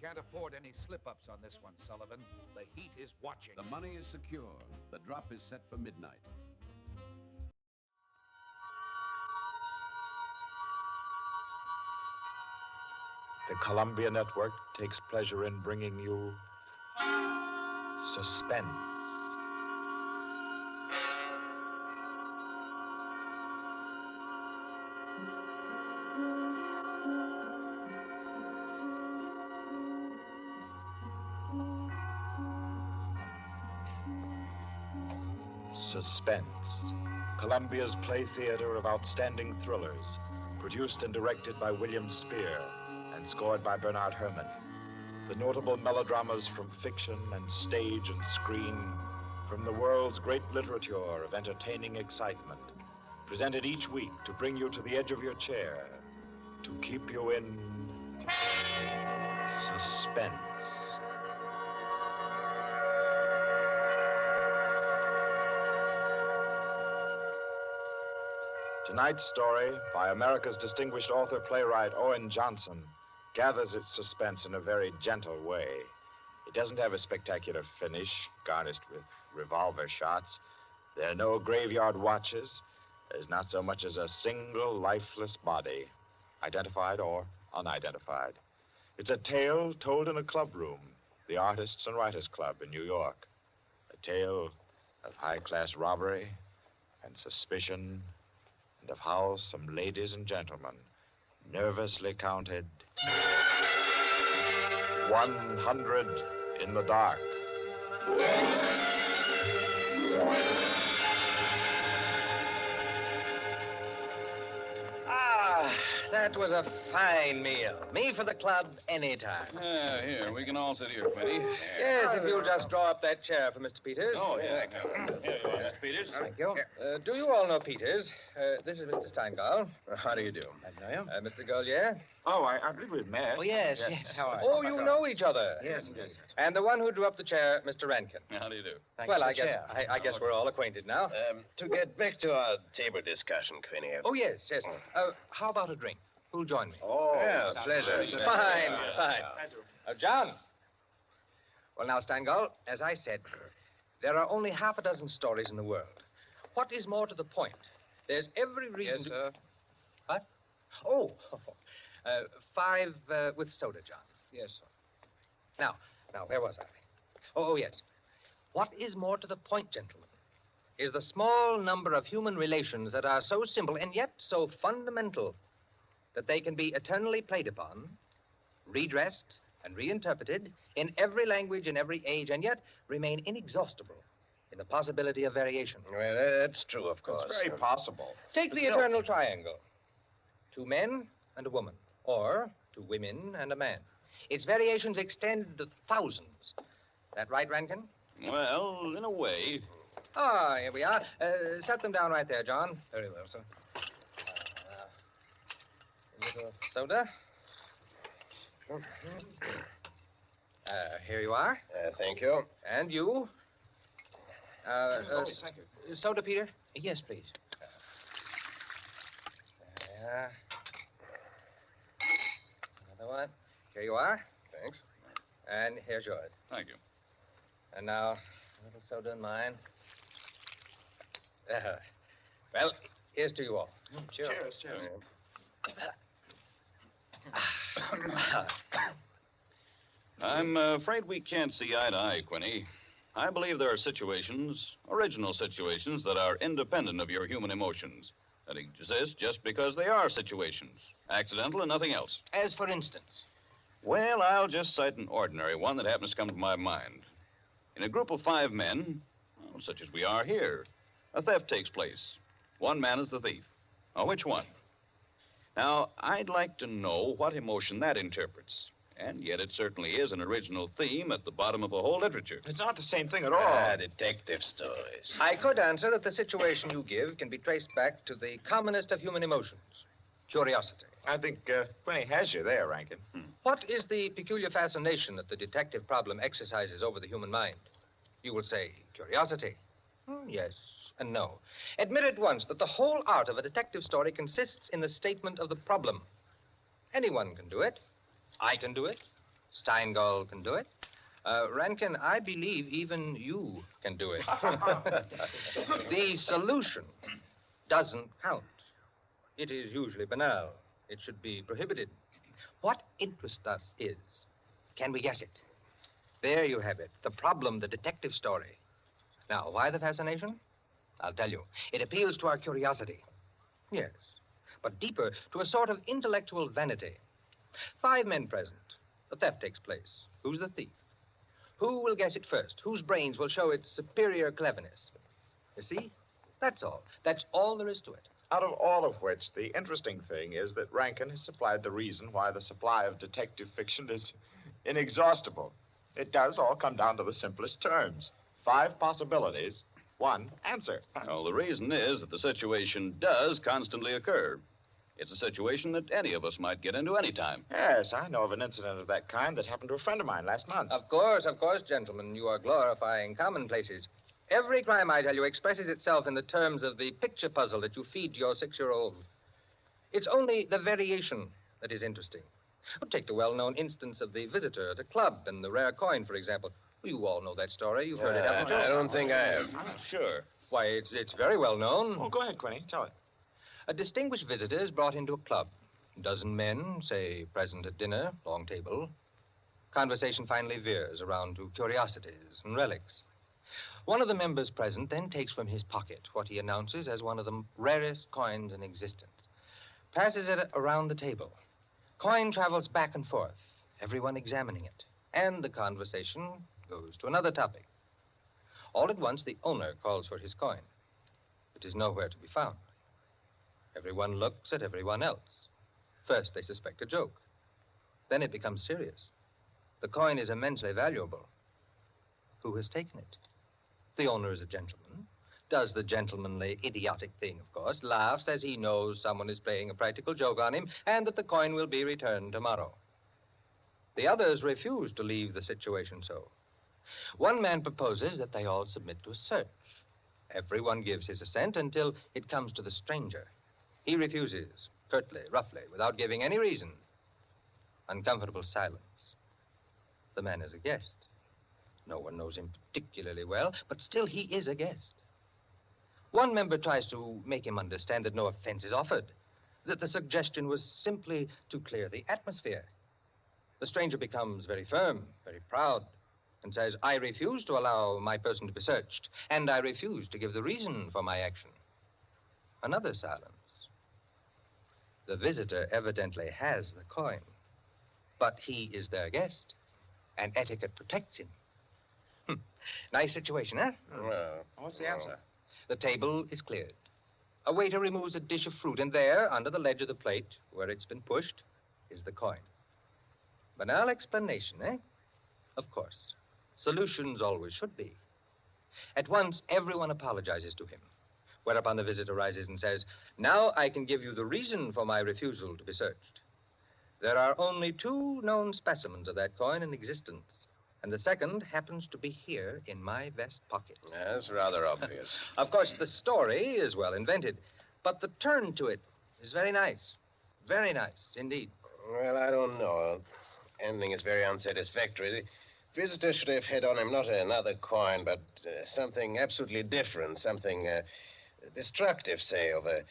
can't afford any slip-ups on this one, Sullivan. The heat is watching. The money is secure. The drop is set for midnight. The Columbia Network takes pleasure in bringing you Suspense. Suspense, Columbia's play theater of outstanding thrillers, produced and directed by William Spear and scored by Bernard Herrmann. The notable melodramas from fiction and stage and screen, from the world's great literature of entertaining excitement, presented each week to bring you to the edge of your chair, to keep you in suspense. Tonight's story, by America's distinguished author-playwright Owen Johnson, gathers its suspense in a very gentle way. It doesn't have a spectacular finish, garnished with revolver shots. There are no graveyard watches. There's not so much as a single lifeless body, identified or unidentified. It's a tale told in a club room, the Artists and Writers Club in New York. A tale of high-class robbery and suspicion, and of how some ladies and gentlemen nervously counted 100 in the dark. That was a fine meal. Me for the club anytime. Here, we can all sit here, Quinty. Yes, if you'll just draw up that chair for Mr. Peters. Oh, yeah. Here you are, Mr. Peters. Thank you. Do you all know Peters? This is Mr. Steingall. How do you do? I know you. Mr. Gollier. Oh, I believe we've met. Oh, yes. How are you? Oh, you know each other. Yes. And the one who drew up the chair, Mr. Rankin. How do you do? Well, I guess we're all acquainted now. To get back to our table discussion, Quinny. Oh, yes. How about a drink? Who'll join me? Oh, yeah, pleasure. Fine. John. Well, now, Steingall, as I said, there are only half a dozen stories in the world. What is more to the point? There's every reason Yes, sir. What? Oh, 5 with soda, John. Yes, sir. Now, where was I? Oh, yes. What is more to the point, gentlemen, is the small number of human relations that are so simple and yet so fundamental that they can be eternally played upon, redressed, and reinterpreted in every language, in every age, and yet remain inexhaustible in the possibility of variation. Well, that's true, of course. It's very possible. Take the eternal triangle. 2 men and a woman, or 2 women and a man. Its variations extend to thousands. That right, Rankin? Well, in a way. Ah, here we are. Set them down right there, John. Very well, sir. A little soda. Here you are. Thank you. And you. Thank you. Soda, Peter? Yes, please. There. Another one. Here you are. Thanks. And here's yours. Thank you. And now, a little soda in mine. Well, here's to you all. Cheers. I'm afraid we can't see eye to eye, Quinny. I believe there are situations, original situations, that are independent of your human emotions, that exist just because they are situations, accidental and nothing else. As for instance? Well, I'll just cite an ordinary one that happens to come to my mind. In a group of 5 men, such as we are here, a theft takes place. One man is the thief. Now, which one? Now, I'd like to know what emotion that interprets. And yet it certainly is an original theme at the bottom of a whole literature. It's not the same thing at all. Detective stories. I could answer that the situation you give can be traced back to the commonest of human emotions, curiosity. I think Quinny has you there, Rankin. What is the peculiar fascination that the detective problem exercises over the human mind? You will say curiosity. Yes and no. Admit at once that the whole art of a detective story consists in the statement of the problem. Anyone can do it. I can do it. Steingall can do it. Rankin, I believe even you can do it. The solution doesn't count. It is usually banal. It should be prohibited. What interests us is, can we guess it? There you have it. The problem, the detective story. Now, why the fascination? I'll tell you. It appeals to our curiosity. Yes, but deeper, to a sort of intellectual vanity. 5 men present. The theft takes place. Who's the thief? Who will guess it first? Whose brains will show its superior cleverness? You see? That's all. That's all there is to it. Out of all of which, the interesting thing is that Rankin has supplied the reason why the supply of detective fiction is inexhaustible. It does all come down to the simplest terms. 5 possibilities, 1 answer. Well, the reason is that the situation does constantly occur. It's a situation that any of us might get into any time. Yes, I know of an incident of that kind that happened to a friend of mine last month. Of course, gentlemen. You are glorifying commonplaces. Every crime, I tell you, expresses itself in the terms of the picture puzzle that you feed to your 6-year-old. It's only the variation that is interesting. Take the well-known instance of the visitor at a club and the rare coin, for example. You all know that story. You've heard it, haven't you? I don't think I have. Sure. Why, it's very well known. Oh, go ahead, Quinny. Tell it. A distinguished visitor is brought into a club. A dozen men, say, present at dinner, long table. Conversation finally veers around to curiosities and relics. One of the members present then takes from his pocket what he announces as one of the rarest coins in existence. Passes it around the table. Coin travels back and forth, everyone examining it. And the conversation goes to another topic. All at once, the owner calls for his coin. It is nowhere to be found. Everyone looks at everyone else. First, they suspect a joke. Then it becomes serious. The coin is immensely valuable. Who has taken it? The owner is a gentleman. Does the gentlemanly, idiotic thing, of course. Laughs as he knows someone is playing a practical joke on him and that the coin will be returned tomorrow. The others refuse to leave the situation so. One man proposes that they all submit to a search. Everyone gives his assent until it comes to the stranger. He refuses, curtly, roughly, without giving any reason. Uncomfortable silence. The man is a guest. No one knows him particularly well, but still he is a guest. One member tries to make him understand that no offense is offered, that the suggestion was simply to clear the atmosphere. The stranger becomes very firm, very proud, and says, I refuse to allow my person to be searched, and I refuse to give the reason for my action. Another silence. The visitor evidently has the coin, but he is their guest, and etiquette protects him. Nice situation, huh? Well, What's the answer? The table is cleared. A waiter removes a dish of fruit, and there, under the ledge of the plate, where it's been pushed, is the coin. Banal explanation, eh? Of course. Solutions always should be. At once, everyone apologizes to him, whereupon the visitor rises and says, now I can give you the reason for my refusal to be searched. There are only 2 known specimens of that coin in existence, and the second happens to be here in my vest pocket. that's rather obvious. Of course, the story is well invented, but the turn to it is very nice. Very nice, indeed. Well, I don't know. Ending is very unsatisfactory. The visitor should have had on him not another coin, but something absolutely different, something destructive, say, of a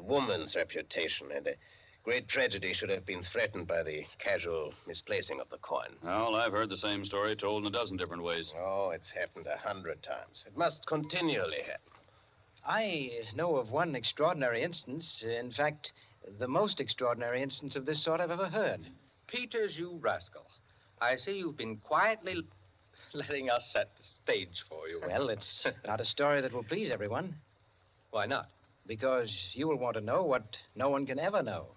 woman's reputation. And a great tragedy should have been threatened by the casual misplacing of the coin. Well, I've heard the same story told in a dozen different ways. Oh, it's happened 100 times. It must continually happen. I know of one extraordinary instance. In fact, the most extraordinary instance of this sort I've ever heard. Peters, you rascal. I see you've been quietly letting us set the stage for you. Well, it's not a story that will please everyone, Why not? because you will want to know what no one can ever know.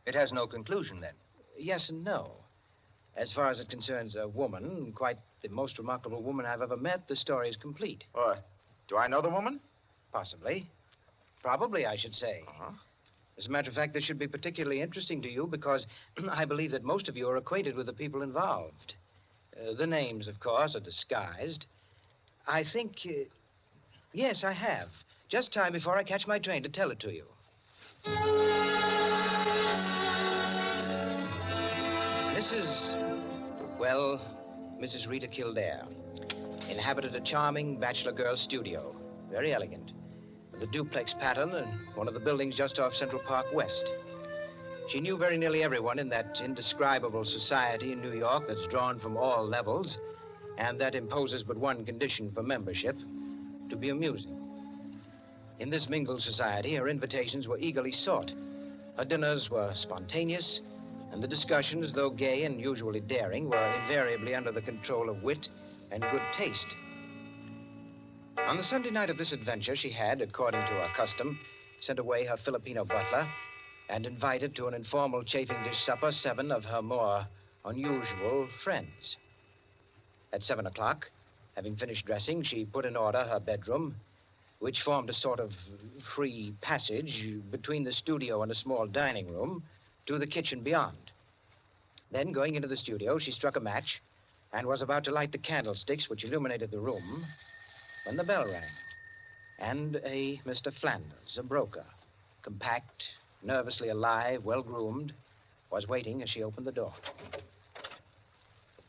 It has no conclusion, then. Yes and no. As far as it concerns a woman, quite the most remarkable woman I've ever met, the story is complete. Do I know the woman? Possibly. Probably, I should say. Uh-huh. As a matter of fact, this should be particularly interesting to you because I believe that most of you are acquainted with the people involved. The names, of course, are disguised. I think, yes, I have. Just time before I catch my train to tell it to you. Well, Mrs. Rita Kildair inhabited a charming bachelor girl studio. Very elegant. With a duplex pattern in one of the buildings just off Central Park West. She knew very nearly everyone in that indescribable society in New York that's drawn from all levels and that imposes but one condition for membership, to be amusing. In this mingled society, her invitations were eagerly sought. Her dinners were spontaneous, and the discussions, though gay and usually daring, were invariably under the control of wit and good taste. On the Sunday night of this adventure, she had, according to her custom, sent away her Filipino butler and invited to an informal chafing dish supper 7 of her more unusual friends. At 7 o'clock, having finished dressing, she put in order her bedroom, which formed a sort of free passage between the studio and a small dining room to the kitchen beyond. Then, going into the studio, she struck a match and was about to light the candlesticks which illuminated the room when the bell rang. And a Mr. Flanders, a broker, compact, nervously alive, well-groomed, was waiting as she opened the door.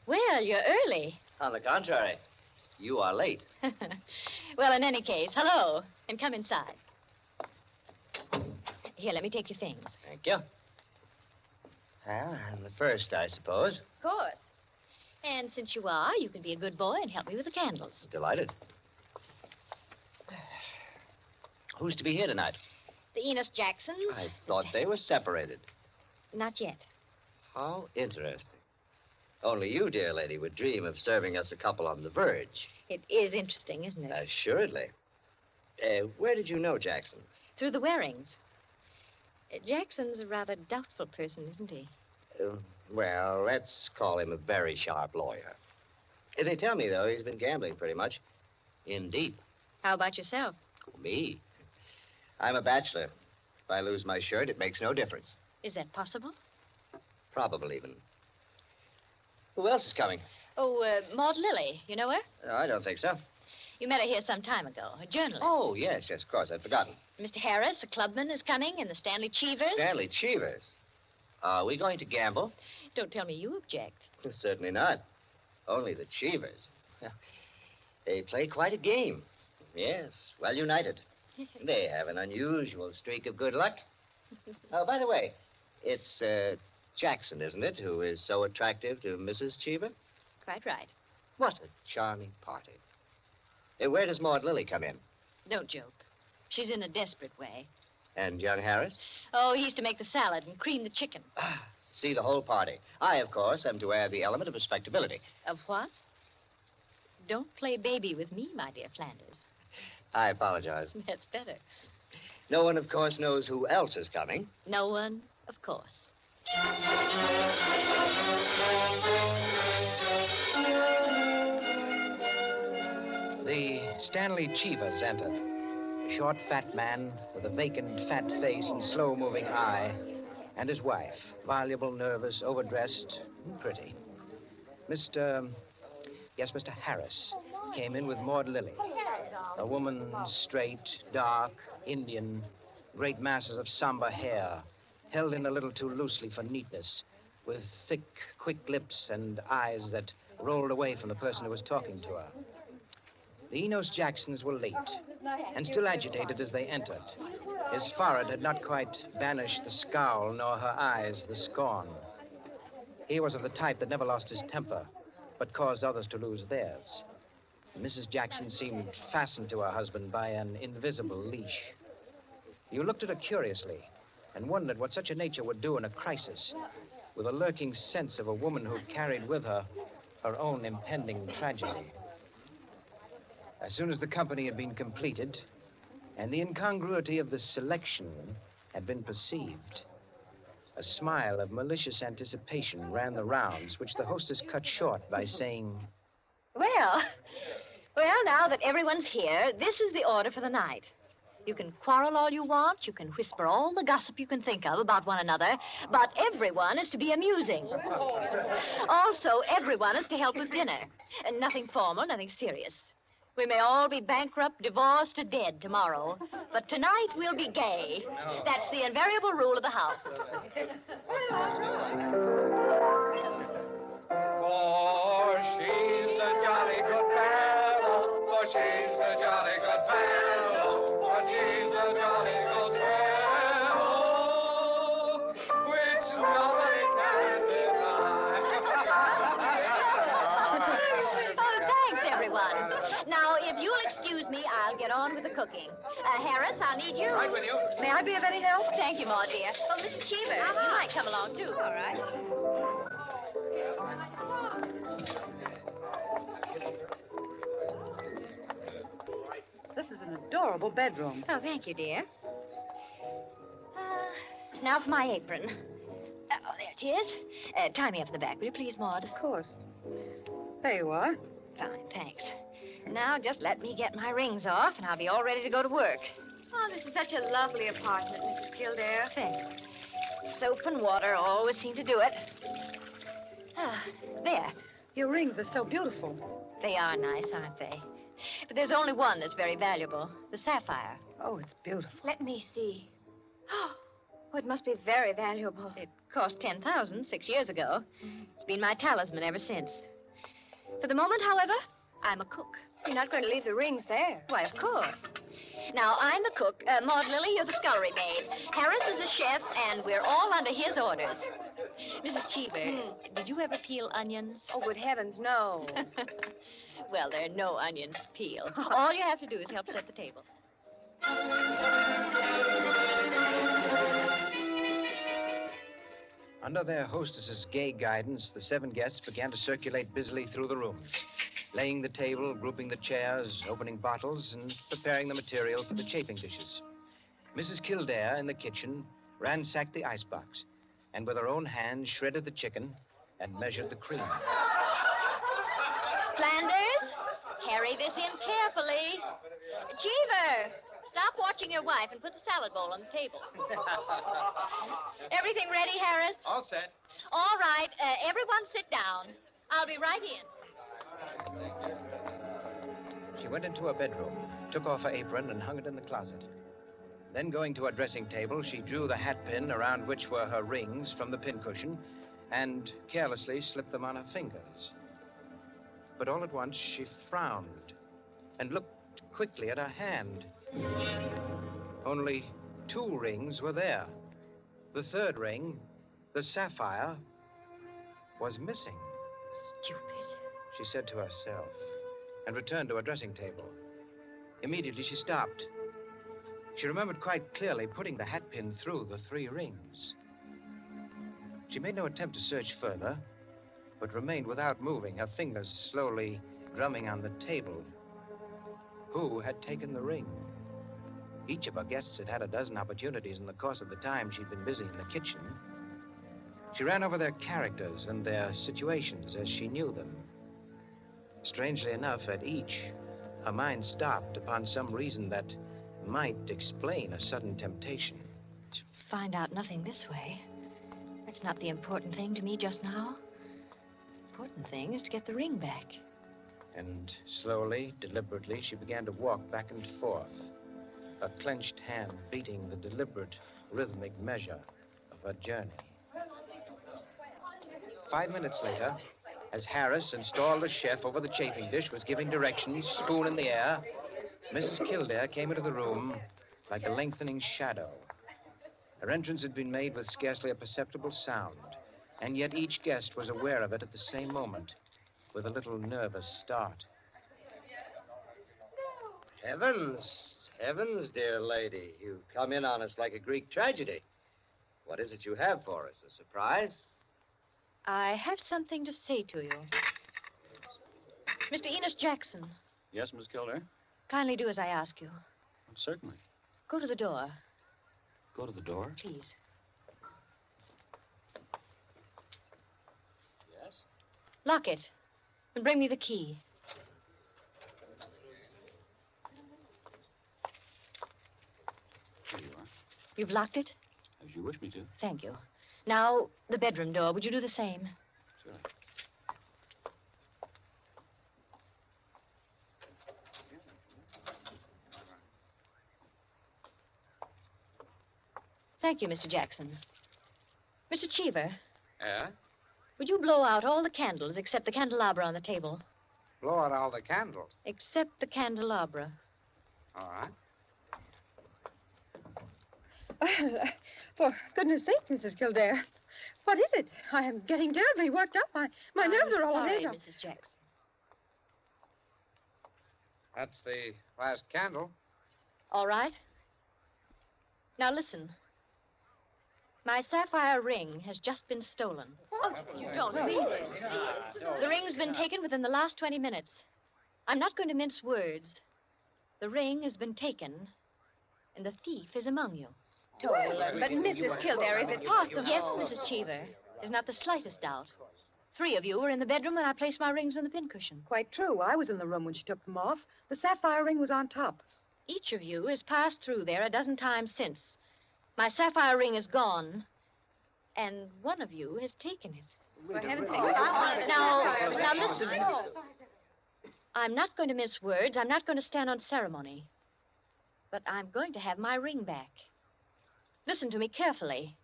Well, you're early. On the contrary, you are late. Well, in any case, hello, and come inside. Here, let me take your things. Thank you. Well, I'm the first, I suppose. Of course. And since you are, you can be a good boy and help me with the candles. Delighted. Who's to be here tonight? The Enos Jacksons. I thought they were separated. Not yet. How interesting. Only you, dear lady, would dream of serving us a couple on the verge. It is interesting, isn't it? Assuredly. Where did you know Jackson? Through the Warings. Jackson's a rather doubtful person, isn't he? Well, let's call him a very sharp lawyer. They tell me, though, he's been gambling pretty much. In deep. How about yourself? Me? I'm a bachelor. If I lose my shirt, it makes no difference. Is that possible? Probable, even. Who else is coming? Oh, Maud Lily. You know her? No, I don't think so. You met her here some time ago. A journalist. Oh, yes, of course. I'd forgotten. Mr. Harris, a clubman, is coming, and the Stanley Cheevers. Stanley Cheevers? Are we going to gamble? Don't tell me you object. Certainly not. Only the Cheevers. They play quite a game. Yes, well united. They have an unusual streak of good luck. Oh, by the way, it's Jackson, isn't it, who is so attractive to Mrs. Cheever? Quite right. What a charming party. Where does Maud Lily come in? Don't joke. She's in a desperate way. And young Harris? Oh, he's to make the salad and cream the chicken. See the whole party. I, of course, am to add the element of respectability. Of what? Don't play baby with me, my dear Flanders. I apologize. That's better. No one, of course, knows who else is coming. No one, of course. The Stanley Cheevers entered. A short, fat man with a vacant, fat face and slow-moving eye, and his wife, voluble, nervous, overdressed, and pretty. Mr. Harris came in with Maud Lily. A woman, straight, dark, Indian, great masses of somber hair, held in a little too loosely for neatness, with thick, quick lips and eyes that rolled away from the person who was talking to her. The Enos Jacksons were late, and still agitated as they entered. His forehead had not quite banished the scowl, nor her eyes the scorn. He was of the type that never lost his temper, but caused others to lose theirs. Mrs. Jackson seemed fastened to her husband by an invisible leash. You looked at her curiously and wondered what such a nature would do in a crisis, with a lurking sense of a woman who carried with her her own impending tragedy. As soon as the company had been completed and the incongruity of the selection had been perceived, a smile of malicious anticipation ran the rounds, which the hostess cut short by saying, Well, now that everyone's here, this is the order for the night. You can quarrel all you want, you can whisper all the gossip you can think of about one another, but everyone is to be amusing. Also, everyone is to help with dinner. And nothing formal, nothing serious. We may all be bankrupt, divorced, or dead tomorrow, but tonight we'll be gay. That's the invariable rule of the house. Oh, she's the jolly good fellow, for she's the jolly good fellow, which nobody can deny. Oh, thanks, everyone. Now, if you'll excuse me, I'll get on with the cooking. Harris, I'll need you. Right with you. May I be of any help? Thank you, Ma, dear. Oh, Mrs. Cheever, you might come along, too. All right. This is an adorable bedroom. Oh, thank you, dear. Now for my apron. Oh, there it is. Tie me up in the back, will you please, Maud? Of course. There you are. Fine, thanks. Now just let me get my rings off, and I'll be all ready to go to work. Oh, this is such a lovely apartment, Mrs. Kildair. Thanks. Soap and water always seem to do it. There. Your rings are so beautiful. They are nice, aren't they? But there's only one that's very valuable, the sapphire. Oh, it's beautiful. Let me see. Oh, it must be very valuable. It cost $10,000 6 years ago. It's been my talisman ever since. For the moment, however, I'm a cook. You're not going to leave the rings there. Why, of course. Now, I'm the cook. Maud Lily, you're the scullery maid. Harris is the chef, and we're all under his orders. Mrs. Cheever, did you ever peel onions? Oh, good heavens, no. Well, there are no onions to peel. All you have to do is help set the table. Under their hostess's gay guidance, the 7 guests began to circulate busily through the room, laying the table, grouping the chairs, opening bottles, and preparing the material for the chafing dishes. Mrs. Kildair, in the kitchen, ransacked the icebox, and with her own hands shredded the chicken and measured the cream. Flanders, carry this in carefully. Cheever, stop watching your wife and put the salad bowl on the table. Everything ready, Harris? All set. All right, everyone sit down. I'll be right in. She went into her bedroom, took off her apron, and hung it in the closet. Then, going to her dressing table, she drew the hat pin around which were her rings from the pincushion and carelessly slipped them on her fingers. But all at once, she frowned and looked quickly at her hand. Only 2 rings were there. The 3rd ring, the sapphire, was missing. Stupid, she said to herself, and returned to her dressing table. Immediately, she stopped. She remembered quite clearly putting the hat pin through the 3 rings. She made no attempt to search further, but remained without moving, her fingers slowly drumming on the table. Who had taken the ring? Each of her guests had had a dozen opportunities in the course of the time she'd been busy in the kitchen. She ran over their characters and their situations as she knew them. Strangely enough, at each, her mind stopped upon some reason that might explain a sudden temptation. To find out nothing this way. That's not the important thing to me just now. The important thing is to get the ring back. And slowly, deliberately, she began to walk back and forth, her clenched hand beating the deliberate, rhythmic measure of her journey. 5 minutes later, as Harris, installed as chef over the chafing dish, was giving directions, spoon in the air, Mrs. Kildair came into the room like a lengthening shadow. Her entrance had been made with scarcely a perceptible sound, and yet each guest was aware of it at the same moment, with a little nervous start. Heavens, dear lady. You come in on us like a Greek tragedy. What is it you have for us? A surprise? I have something to say to you. Mr. Enos Jackson, Yes, Miss Kildair? kindly do as I ask you. Certainly. Go to the door, Go to the door. please. Yes? Lock it, and bring me the key. Here you are. You've locked it? As you wish me to. Thank you. Now, the bedroom door. Would you do the same? Sure. Thank you, Mr. Jackson. Mr. Cheever, Yeah? would you blow out all the candles except the candelabra on the table? Blow out all the candles. Except the candelabra. All right. For goodness sake, Mrs. Kildair. What is it? I am getting terribly worked up. My nerves are all sorry, on edge. Mrs. Jackson. That's the last candle. All right. Now listen. My sapphire ring has just been stolen. Oh, you don't mean it. The ring's been taken within the last 20 minutes. I'm not going to mince words. The ring has been taken, and the thief is among you. But Mrs. Kildair, is it possible? Yes, Mrs. Cheever. There's not the slightest doubt. 3 of you were in the bedroom when I placed my rings on the pincushion. Quite true. I was in the room when she took them off. The sapphire ring was on top. Each of you has passed through there a dozen times since. My sapphire ring is gone, and one of you has taken it. For heaven's sake. Now listen. I'm not going to mince words. I'm not going to stand on ceremony. But I'm going to have my ring back. Listen to me carefully.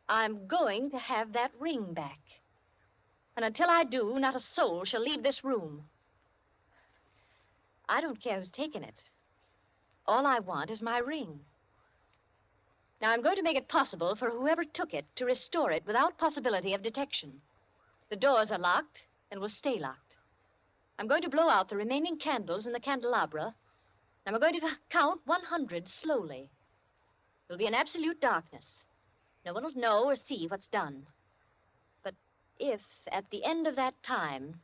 I'm going to have that ring back. And until I do, not a soul shall leave this room. I don't care who's taken it. All I want is my ring. Now, I'm going to make it possible for whoever took it to restore it without possibility of detection. The doors are locked and will stay locked. I'm going to blow out the remaining candles in the candelabra, and I'm going to count 100 slowly. There'll be an absolute darkness. No one will know or see what's done. But if, at the end of that time,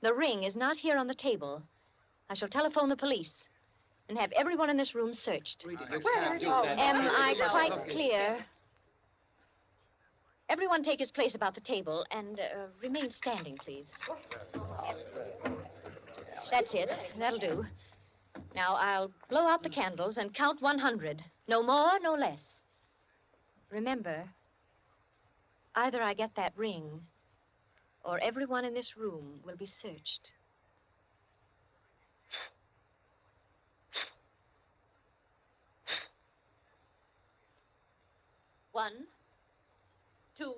the ring is not here on the table, I shall telephone the police and have everyone in this room searched. Am I quite clear? Everyone take his place about the table and remain standing, please. That's it. That'll do. Now, I'll blow out the candles and count 100. No more, no less. Remember, either I get that ring, or everyone in this room will be searched. One, 2,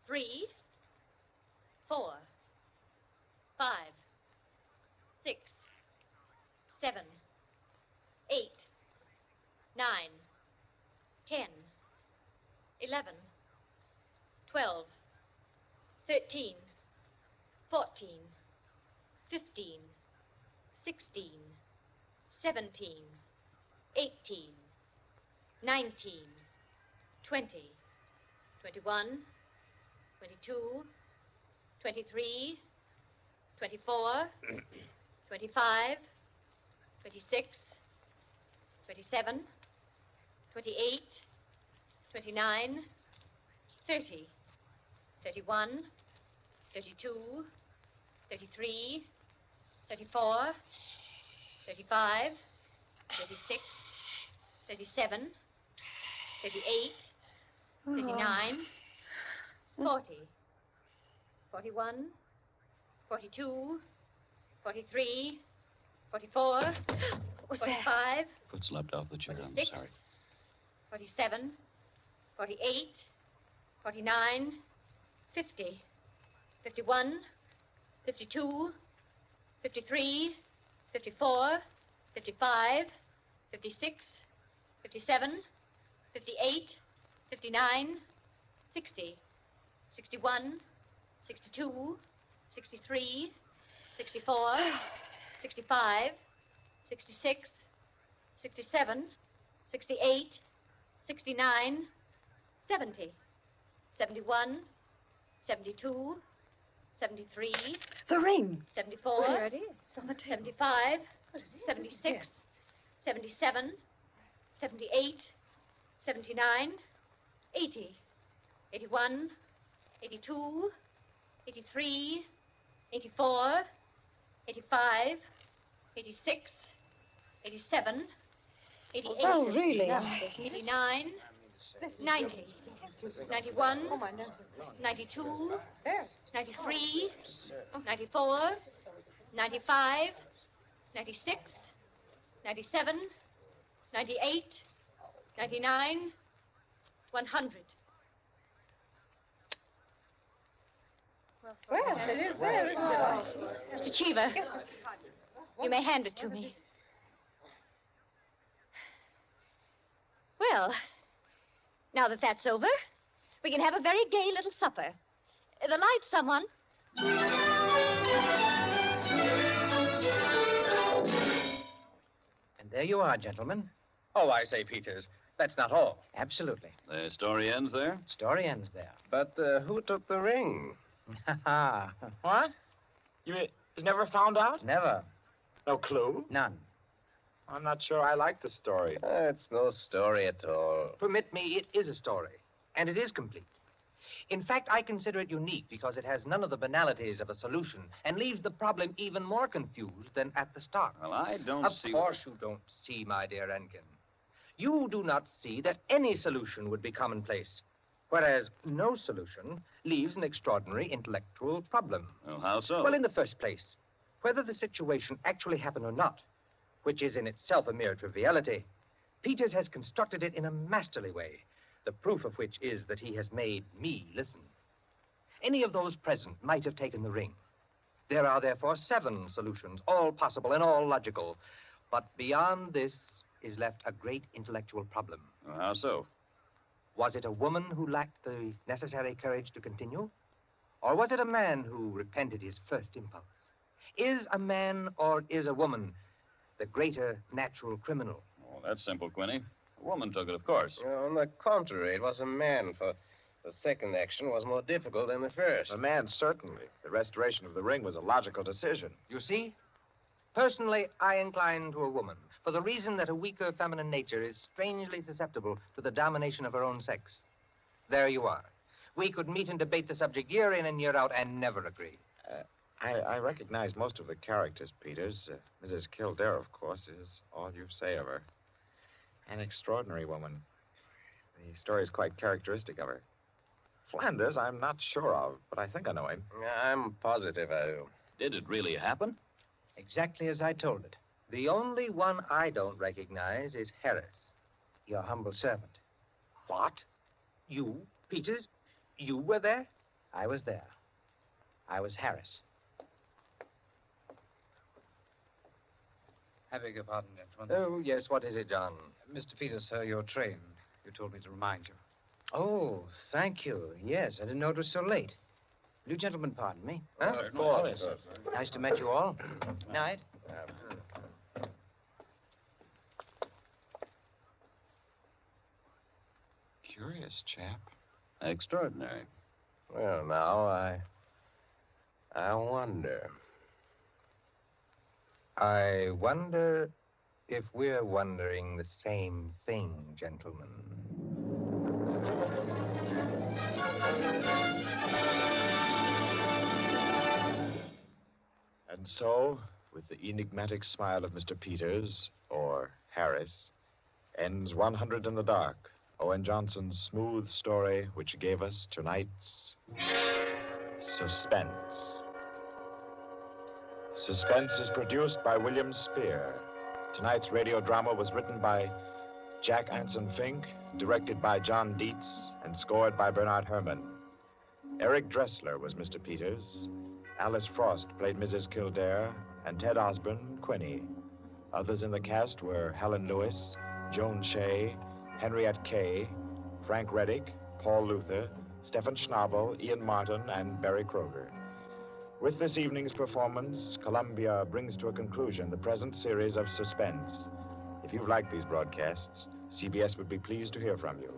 3, 4, 5, 6, 7, 8, 9, 10, 11, 12, 13, 14, 15, 16, 17, 18, 19, 20, 21, 22, 23, 24, 25, 26, 27, 28, 29, 30, 31, 32, 33, 34, 35, 36, 37, 38, 39, 40, 41, 42, 43, 44, 45, Foot slipped off the chair. I'm 46, sorry. 47, 48, 49, 50, 51, 52, 53, 54, 55, 56, 57, 58, 59, 60, 61, 62, 63, 64, 65, 66, 67, 68, 69, 70, 71, 72, 73, The ring. 74, There it is. On the table. 75, 76, 77, 78, 79, 80, 81, 82, 83, 84, 85, 86, 87, 88, Oh, really? 89, 90, 91, 92, 93, 94, 95, 96, 97, 98, 99, 100. Well, it is there, isn't it? Mr. Cheever, you may hand it to me. Well, now that that's over, we can have a very gay little supper. The lights, someone. And there you are, gentlemen. Oh, I say, Peters, that's not all. Absolutely. The story ends there? Story ends there. But who took the ring? What? You never found out? Never. No clue? None. I'm not sure I like the story. It's no story at all. Permit me, it is a story, and it is complete. In fact, I consider it unique because it has none of the banalities of a solution and leaves the problem even more confused than at the start. Well, I don't Of see... course you don't see, my dear Enkin. You do not see that any solution would be commonplace, whereas no solution leaves an extraordinary intellectual problem. Well, how so? Well, in the first place, whether the situation actually happened or not, which is in itself a mere triviality, Peters has constructed it in a masterly way, the proof of which is that he has made me listen. Any of those present might have taken the ring. There are therefore 7 solutions, all possible and all logical. But beyond this is left a great intellectual problem. Well, how so? Was it a woman who lacked the necessary courage to continue? Or was it a man who repented his first impulse? Is a man or is a woman the greater natural criminal? Oh, that's simple, Quinny. A woman took it, of course. On the contrary, it was a man, for the second action was more difficult than the first. A man, certainly. The restoration of the ring was a logical decision. You see? Personally, I incline to a woman, for the reason that a weaker feminine nature is strangely susceptible to the domination of her own sex. There you are. We could meet and debate the subject year in and year out and never agree. I recognize most of the characters, Peters. Mrs. Kildair, of course, is all you say of her. An extraordinary woman. The story is quite characteristic of her. Flanders, I'm not sure of, but I think I know him. I'm positive I do. Did it really happen? Exactly as I told it. The only one I don't recognize is Harris. Your humble servant. What? You, Peters? You were there? I was there. I was Harris. I beg your pardon, gentlemen. Oh, yes. What is it, John? Mr. Peters, sir, your train. You told me to remind you. Oh, thank you. Yes, I didn't know it was so late. Will you gentlemen pardon me? Huh? Of course. Nice to meet you all. Night. Curious chap. Extraordinary. Well, now, I wonder. I wonder if we're wondering the same thing, gentlemen. And so, with the enigmatic smile of Mr. Peters, or Harris, ends 100 in the Dark, Owen Johnson's smooth story which gave us tonight's Suspense. Suspense is produced by William Spear. Tonight's radio drama was written by Jack Anson Fink, directed by John Dietz, and scored by Bernard Herrmann. Eric Dressler was Mr. Peters. Alice Frost played Mrs. Kildair, and Ted Osborne, Quinny. Others in the cast were Helen Lewis, Joan Shea, Henriette Kay, Frank Reddick, Paul Luther, Stephen Schnabel, Ian Martin, and Barry Kroger. With this evening's performance, Columbia brings to a conclusion the present series of Suspense. If you've liked these broadcasts, CBS would be pleased to hear from you.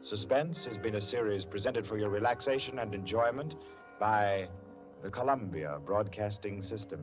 Suspense has been a series presented for your relaxation and enjoyment by the Columbia Broadcasting System.